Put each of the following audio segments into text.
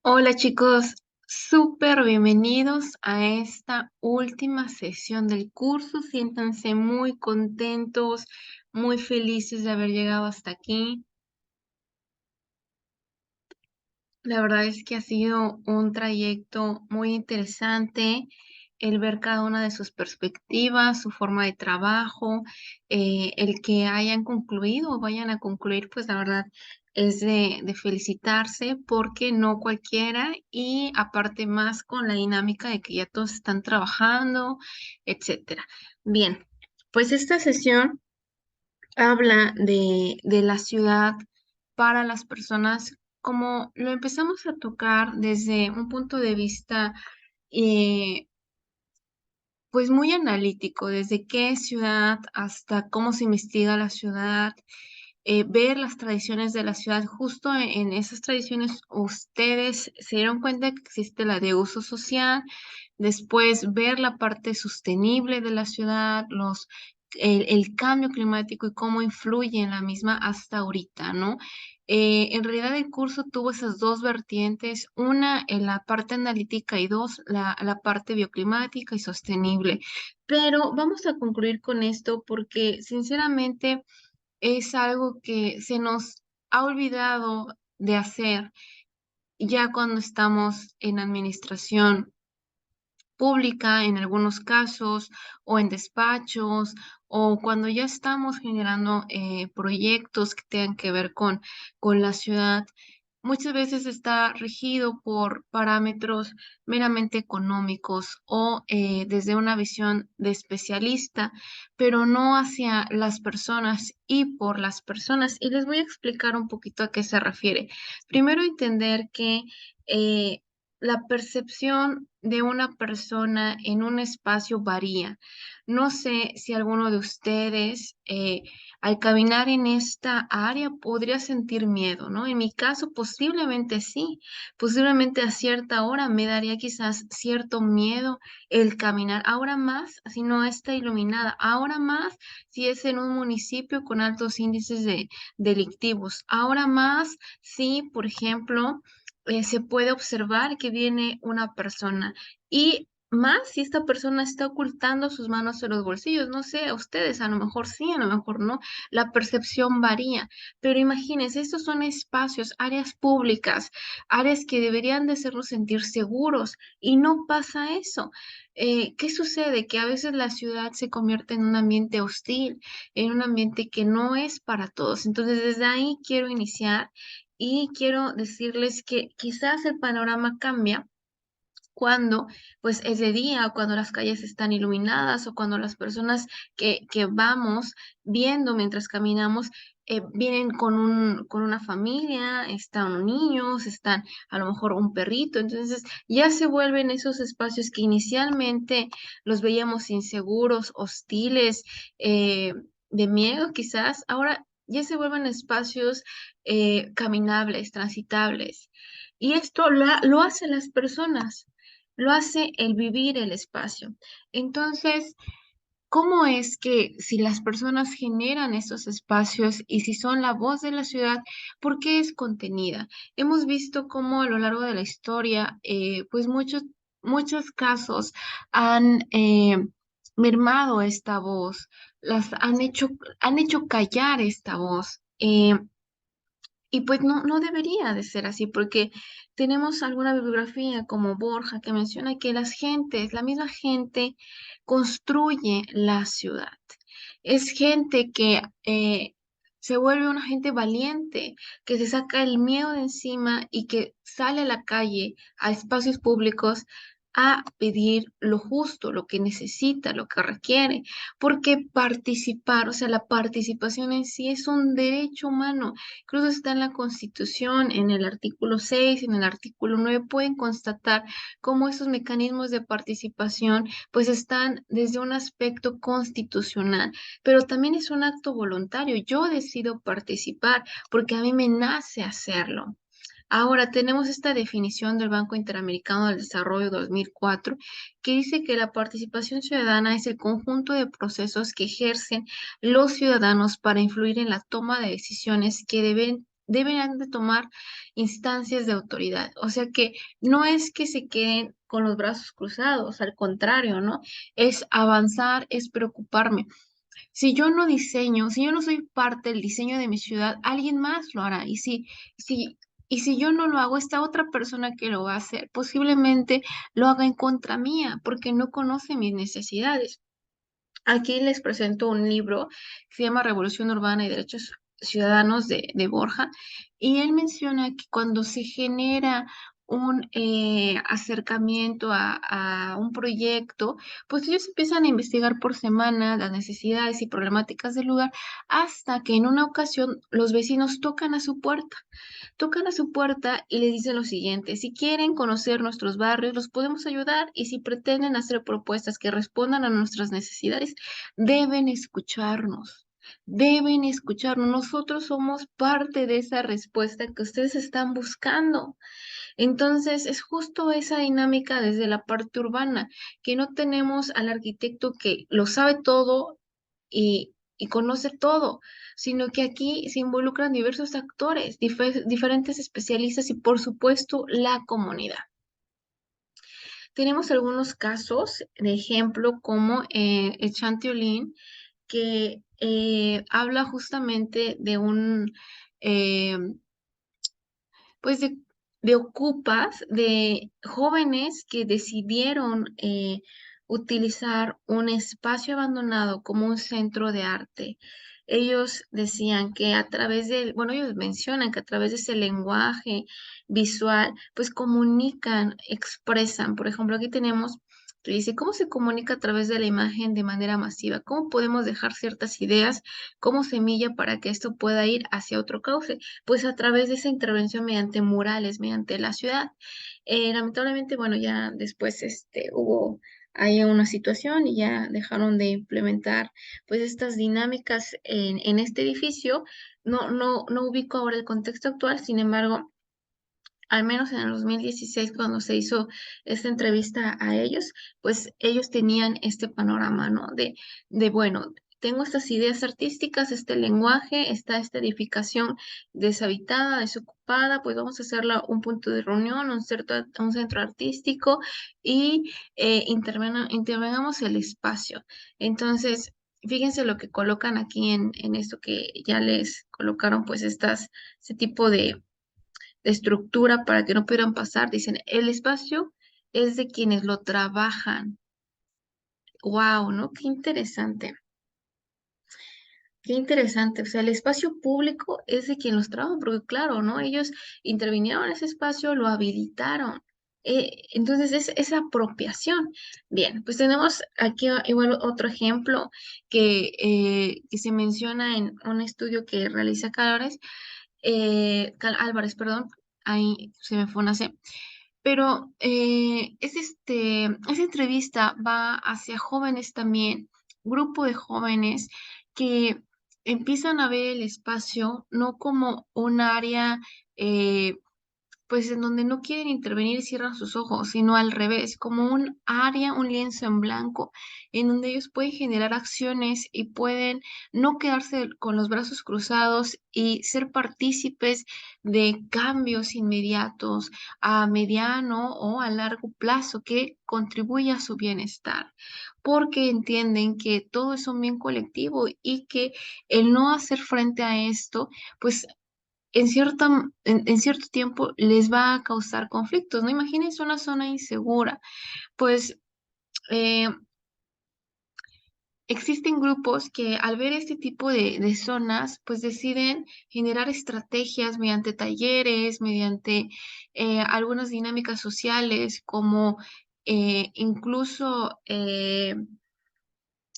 Hola chicos, súper bienvenidos a esta última sesión del curso. Siéntanse muy contentos, muy felices de haber llegado hasta aquí. La verdad es que ha sido un trayecto muy interesante el ver cada una de sus perspectivas, su forma de trabajo, el que hayan concluido o vayan a concluir, pues la verdad es de felicitarse porque no cualquiera y aparte más con la dinámica de que ya todos están trabajando, etcétera. Bien, pues esta sesión habla de la ciudad para las personas, como lo empezamos a tocar desde un punto de vista, eh, pues muy analítico, desde qué es ciudad hasta cómo se investiga la ciudad, ver las tradiciones de la ciudad. Justo en esas tradiciones ustedes se dieron cuenta que existe la de uso social, después ver la parte sostenible de la ciudad, el cambio climático y cómo influye en la misma hasta ahorita, ¿no? En realidad el curso tuvo esas dos vertientes, una en la parte analítica y dos, la parte bioclimática y sostenible. Pero vamos a concluir con esto porque sinceramente es algo que se nos ha olvidado de hacer ya cuando estamos en administración pública en algunos casos o en despachos o cuando ya estamos generando proyectos que tengan que ver con la ciudad. Muchas veces está regido por parámetros meramente económicos o desde una visión de especialista, pero no hacia las personas y por las personas. Y les voy a explicar un poquito a qué se refiere. Primero, entender que eh, la percepción de una persona en un espacio varía. No sé si alguno de ustedes al caminar en esta área podría sentir miedo, ¿no? En mi caso, posiblemente sí, posiblemente a cierta hora me daría quizás cierto miedo el caminar. Ahora más si no está iluminada, ahora más si es en un municipio con altos índices de delictivos, ahora más si, por ejemplo, se puede observar que viene una persona y más si esta persona está ocultando sus manos en los bolsillos. No sé, a ustedes a lo mejor sí, a lo mejor no. La percepción varía, pero imagínense, estos son espacios, áreas públicas, áreas que deberían de hacernos sentir seguros y no pasa eso. ¿Qué sucede? Que a veces la ciudad se convierte en un ambiente hostil, en un ambiente que no es para todos. Entonces, desde ahí quiero iniciar y quiero decirles que quizás el panorama cambia cuando pues es de día o cuando las calles están iluminadas o cuando las personas que vamos viendo mientras caminamos vienen con una familia, están niños, están a lo mejor un perrito, entonces ya se vuelven esos espacios que inicialmente los veíamos inseguros, hostiles, de miedo quizás, ahora ya se vuelven espacios caminables, transitables. Y esto lo hacen las personas, lo hace el vivir el espacio. Entonces, ¿cómo es que si las personas generan esos espacios y si son la voz de la ciudad, por qué es contenida? Hemos visto cómo a lo largo de la historia, pues muchos casos han mermado esta voz, han hecho callar esta voz. Y pues no debería de ser así, porque tenemos alguna bibliografía como Borja que menciona que las gentes, la misma gente construye la ciudad. Es gente que se vuelve una gente valiente, que se saca el miedo de encima y que sale a la calle, a espacios públicos, a pedir lo justo, lo que necesita, lo que requiere, porque participar, o sea, la participación en sí es un derecho humano. Incluso está en la Constitución, en el artículo 6, en el artículo 9, pueden constatar cómo esos mecanismos de participación pues están desde un aspecto constitucional, pero también es un acto voluntario. Yo decido participar porque a mí me nace hacerlo. Ahora tenemos esta definición del Banco Interamericano del Desarrollo 2004 que dice que la participación ciudadana es el conjunto de procesos que ejercen los ciudadanos para influir en la toma de decisiones que deben de tomar instancias de autoridad. O sea que no es que se queden con los brazos cruzados, al contrario, ¿no? Es avanzar, es preocuparme. Si yo no diseño, si yo no soy parte del diseño de mi ciudad, alguien más lo hará. Si, y si yo no lo hago, esta otra persona que lo va a hacer, posiblemente lo haga en contra mía, porque no conoce mis necesidades. Aquí les presento un libro que se llama Revolución Urbana y Derechos Ciudadanos de Borja, y él menciona que cuando se genera un acercamiento a un proyecto, pues ellos empiezan a investigar por semana las necesidades y problemáticas del lugar hasta que en una ocasión los vecinos tocan a su puerta y le dicen lo siguiente: si quieren conocer nuestros barrios, los podemos ayudar, y si pretenden hacer propuestas que respondan a nuestras necesidades, deben escucharnos. Deben escucharnos. Nosotros somos parte de esa respuesta que ustedes están buscando. Entonces, es justo esa dinámica desde la parte urbana, que no tenemos al arquitecto que lo sabe todo y conoce todo, sino que aquí se involucran diversos actores, diferentes especialistas y, por supuesto, la comunidad. Tenemos algunos casos de ejemplo como el Chantiolín, que habla justamente de eh, pues de ocupas, de jóvenes que decidieron utilizar un espacio abandonado como un centro de arte. Ellos decían que a través del, bueno, ellos mencionan que a través de ese lenguaje visual, pues comunican, expresan. Por ejemplo, aquí tenemos que dice: ¿cómo se comunica a través de la imagen de manera masiva? ¿Cómo podemos dejar ciertas ideas como semilla para que esto pueda ir hacia otro cauce? Pues a través de esa intervención mediante murales, mediante la ciudad. Lamentablemente, bueno, ya después hubo ahí una situación y ya dejaron de implementar pues estas dinámicas en este edificio. No ubico ahora el contexto actual, sin embargo, al menos en el 2016, cuando se hizo esta entrevista a ellos, pues ellos tenían este panorama, ¿no? Bueno, tengo estas ideas artísticas, este lenguaje, está esta edificación deshabitada, desocupada, pues vamos a hacerla un punto de reunión, un centro artístico, y intervengamos el espacio. Entonces, fíjense lo que colocan aquí en esto que ya les colocaron, pues este tipo de estructura para que no pudieran pasar. Dicen: el espacio es de quienes lo trabajan. Wow, ¿no? Qué interesante. Qué interesante. O sea, el espacio público es de quien los trabaja, porque claro, ¿no? Ellos intervinieron en ese espacio, lo habilitaron. Entonces es apropiación. Bien, pues tenemos aquí igual otro ejemplo que se menciona en un estudio que realiza Álvarez, perdón, ahí se me fue una C. Pero esa entrevista va hacia jóvenes también, grupo de jóvenes que empiezan a ver el espacio no como un área eh, pues en donde no quieren intervenir y cierran sus ojos, sino al revés, como un área, un lienzo en blanco, en donde ellos pueden generar acciones y pueden no quedarse con los brazos cruzados y ser partícipes de cambios inmediatos a mediano o a largo plazo que contribuya a su bienestar, porque entienden que todo es un bien colectivo y que el no hacer frente a esto, pues en cierto tiempo les va a causar conflictos, ¿no? Imagínense una zona insegura. Pues eh, existen grupos que al ver este tipo de zonas, pues deciden generar estrategias mediante talleres, mediante algunas dinámicas sociales, como incluso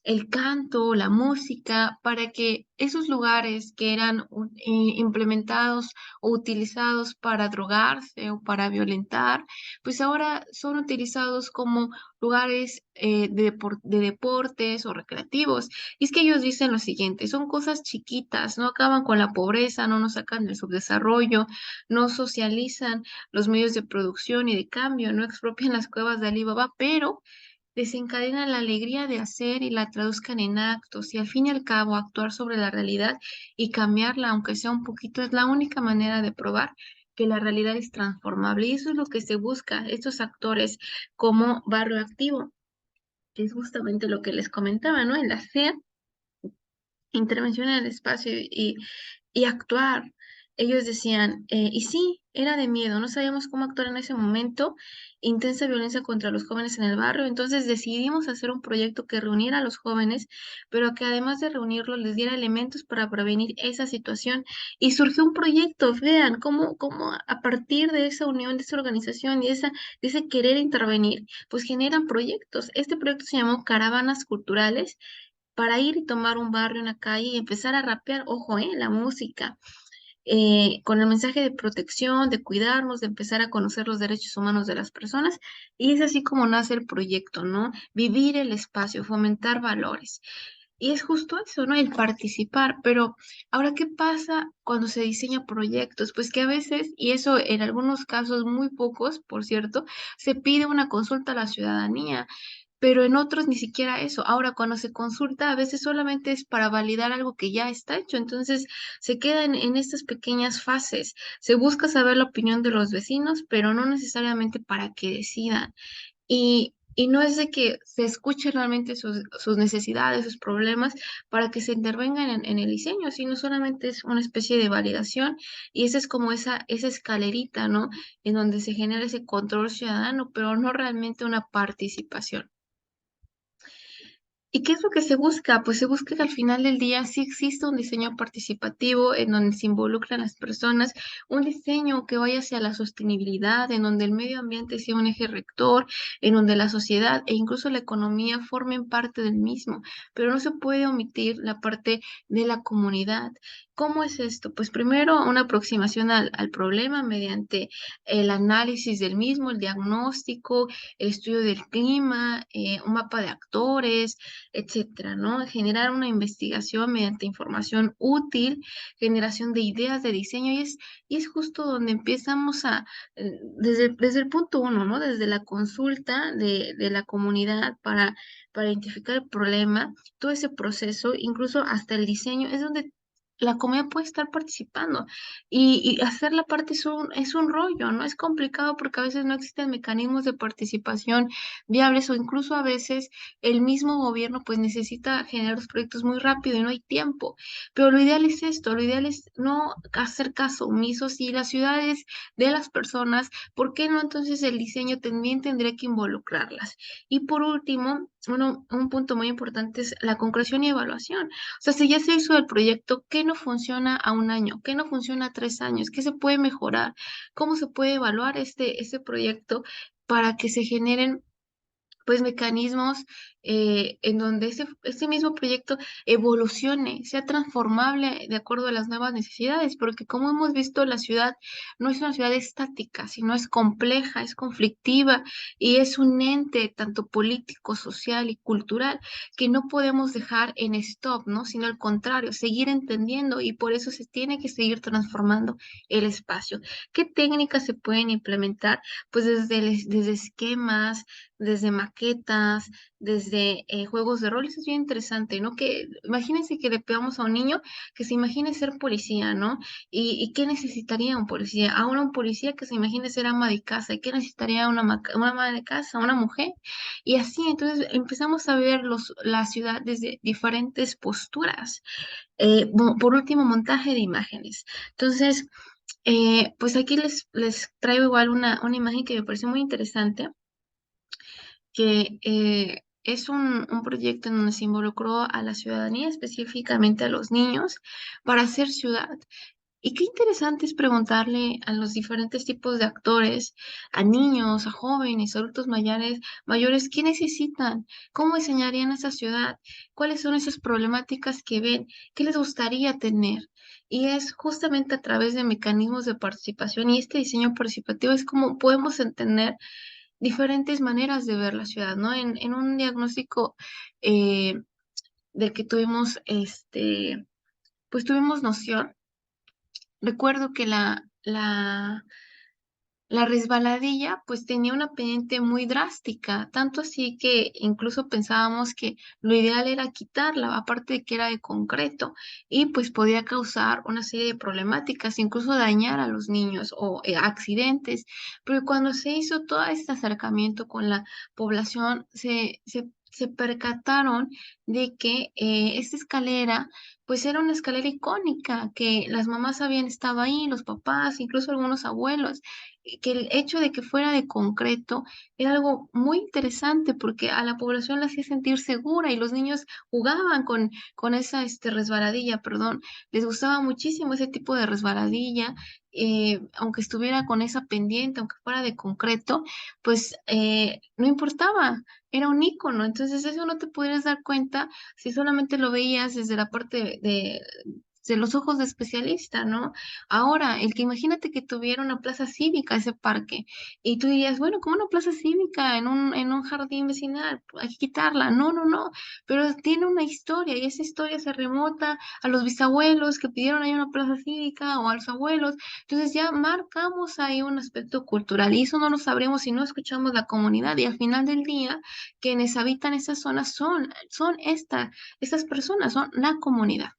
el canto, la música, para que esos lugares que eran implementados o utilizados para drogarse o para violentar, pues ahora son utilizados como lugares de deportes o recreativos. Y es que ellos dicen lo siguiente: son cosas chiquitas, no acaban con la pobreza, no nos sacan del subdesarrollo, no socializan los medios de producción y de cambio, no expropian las cuevas de Alibaba, pero desencadena la alegría de hacer y la traduzcan en actos, y al fin y al cabo actuar sobre la realidad y cambiarla, aunque sea un poquito, es la única manera de probar que la realidad es transformable. Y eso es lo que se busca, estos actores como barrio activo, que es justamente lo que les comentaba, ¿no? El hacer intervención en el espacio y actuar. Ellos decían, y sí, era de miedo, no sabíamos cómo actuar en ese momento, intensa violencia contra los jóvenes en el barrio, entonces decidimos hacer un proyecto que reuniera a los jóvenes, pero que además de reunirlos les diera elementos para prevenir esa situación. Y surgió un proyecto, vean cómo a partir de esa unión, de esa organización y de ese querer intervenir, pues generan proyectos. Este proyecto se llamó Caravanas Culturales para ir y tomar un barrio, una calle y empezar a rapear, ojo, la música, con el mensaje de protección, de cuidarnos, de empezar a conocer los derechos humanos de las personas. Y es así como nace el proyecto, ¿no? Vivir el espacio, fomentar valores. Y es justo eso, ¿no? El participar. Pero ahora, ¿qué pasa cuando se diseña proyectos? Pues que a veces, y eso en algunos casos muy pocos, por cierto, se pide una consulta a la ciudadanía, pero en otros ni siquiera eso. Ahora, cuando se consulta, a veces solamente es para validar algo que ya está hecho, entonces se queda en estas pequeñas fases. Se busca saber la opinión de los vecinos, pero no necesariamente para que decidan. Y no es de que se escuche realmente sus necesidades, sus problemas, para que se intervengan en el diseño, sino solamente es una especie de validación y esa es como esa escalerita, ¿no? En donde se genera ese control ciudadano, pero no realmente una participación. ¿Y qué es lo que se busca? Pues se busca que al final del día sí exista un diseño participativo en donde se involucran las personas, un diseño que vaya hacia la sostenibilidad, en donde el medio ambiente sea un eje rector, en donde la sociedad e incluso la economía formen parte del mismo, pero no se puede omitir la parte de la comunidad. ¿Cómo es esto? Pues primero una aproximación al problema mediante el análisis del mismo, el diagnóstico, el estudio del clima, un mapa de actores, etcétera, ¿no? Generar una investigación mediante información útil, generación de ideas de diseño y es justo donde empezamos desde el punto uno, ¿no? Desde la consulta de la comunidad para identificar el problema, todo ese proceso, incluso hasta el diseño, es donde la comunidad puede estar participando y hacer la parte es un rollo, ¿no? Es complicado porque a veces no existen mecanismos de participación viables o incluso a veces el mismo gobierno pues necesita generar los proyectos muy rápido y no hay tiempo. Pero lo ideal es esto, lo ideal es no hacer caso omiso si las ciudades de las personas, ¿por qué no entonces el diseño también tendría que involucrarlas? Y por último, un punto muy importante es la concreción y evaluación. O sea, si ya se hizo el proyecto, ¿qué no funciona a un año? ¿Qué no funciona a 3 años? ¿Qué se puede mejorar? ¿Cómo se puede evaluar este proyecto para que se generen pues mecanismos en donde ese mismo proyecto evolucione, sea transformable de acuerdo a las nuevas necesidades, porque como hemos visto, la ciudad no es una ciudad estática, sino es compleja, es conflictiva y es un ente tanto político, social y cultural que no podemos dejar en stop, ¿no? Sino al contrario, seguir entendiendo y por eso se tiene que seguir transformando el espacio. ¿Qué técnicas se pueden implementar? Pues desde esquemas, desde maquetas, desde juegos de roles, es bien interesante, ¿no? Que imagínense que le pegamos a un niño que se imagine ser policía, ¿no? ¿Y qué necesitaría un policía? Ahora un policía que se imagine ser ama de casa, ¿y qué necesitaría una ama de casa, una mujer? Y así, entonces empezamos a ver la ciudad desde diferentes posturas. Por último, montaje de imágenes. Entonces, pues aquí les traigo igual una imagen que me pareció muy interesante que es un proyecto en donde se involucró a la ciudadanía, específicamente a los niños, para hacer ciudad. Y qué interesante es preguntarle a los diferentes tipos de actores, a niños, a jóvenes, a adultos mayores, qué necesitan, cómo diseñarían esa ciudad, cuáles son esas problemáticas que ven, qué les gustaría tener. Y es justamente a través de mecanismos de participación y este diseño participativo es como podemos entender diferentes maneras de ver la ciudad, ¿no? En un diagnóstico eh, del que tuvimos, pues tuvimos noción. Recuerdo que La resbaladilla, pues, tenía una pendiente muy drástica, tanto así que incluso pensábamos que lo ideal era quitarla, aparte de que era de concreto y, pues, podía causar una serie de problemáticas, incluso dañar a los niños o, accidentes. Pero cuando se hizo todo este acercamiento con la población, se percataron de que, esta escalera, pues, era una escalera icónica, que las mamás habían estado ahí, los papás, incluso algunos abuelos, que el hecho de que fuera de concreto era algo muy interesante porque a la población la hacía sentir segura y los niños jugaban con esa resbaladilla, perdón, les gustaba muchísimo ese tipo de resbaladilla, aunque estuviera con esa pendiente, aunque fuera de concreto, pues no importaba, era un icono, entonces eso no te podrías dar cuenta si solamente lo veías desde la parte de los ojos de especialista, ¿no? Ahora, el que imagínate que tuviera una plaza cívica ese parque, y tú dirías, bueno, ¿cómo una plaza cívica en un jardín vecinal? Hay que quitarla. No, no, no, pero tiene una historia, y esa historia se remota a los bisabuelos que pidieron ahí una plaza cívica o a los abuelos. Entonces ya marcamos ahí un aspecto cultural, y eso no lo sabremos si no escuchamos la comunidad, y al final del día, quienes habitan esas zonas son estas personas, son la comunidad.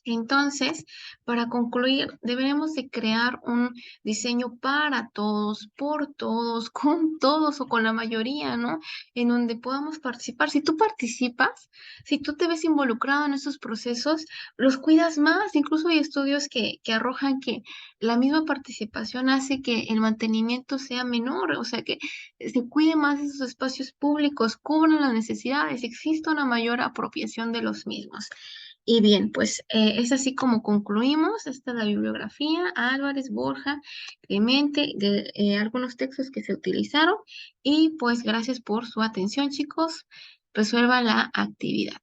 Entonces, para concluir, deberemos de crear un diseño para todos, por todos, con todos o con la mayoría, ¿no? En donde podamos participar. Si tú participas, si tú te ves involucrado en esos procesos, los cuidas más. Incluso hay estudios que arrojan que la misma participación hace que el mantenimiento sea menor, o sea, que se cuide más esos espacios públicos, cubran las necesidades, exista una mayor apropiación de los mismos. Y bien, pues es así como concluimos. Esta es la bibliografía, Álvarez, Borja, Clemente, de algunos textos que se utilizaron. Y pues gracias por su atención, chicos. Resuelva la actividad.